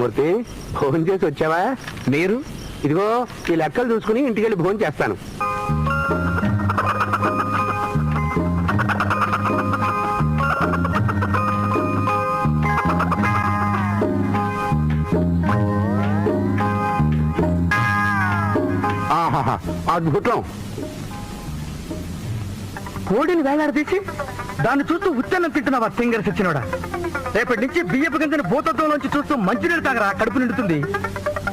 మూర్తి phone చేసి వచ్చావా? మీరు? ఇదిగో ఈ లెక్కలు చూసుకుని ఇంటికి వెళ్ళి ఫోన్ చేస్తాను. అద్భుతం. కోడిని వేలాడదీసి దాన్ని చూస్తూ ఉత్తన్నం తింటున్నావా సింగర్ సచ్చినోడా? రేపటి నుంచి బియ్యపు గింజని భూతత్వంలోంచి చూస్తూ మంచినీళ్ళు తాగరా, కడుపు నిండుతుంది.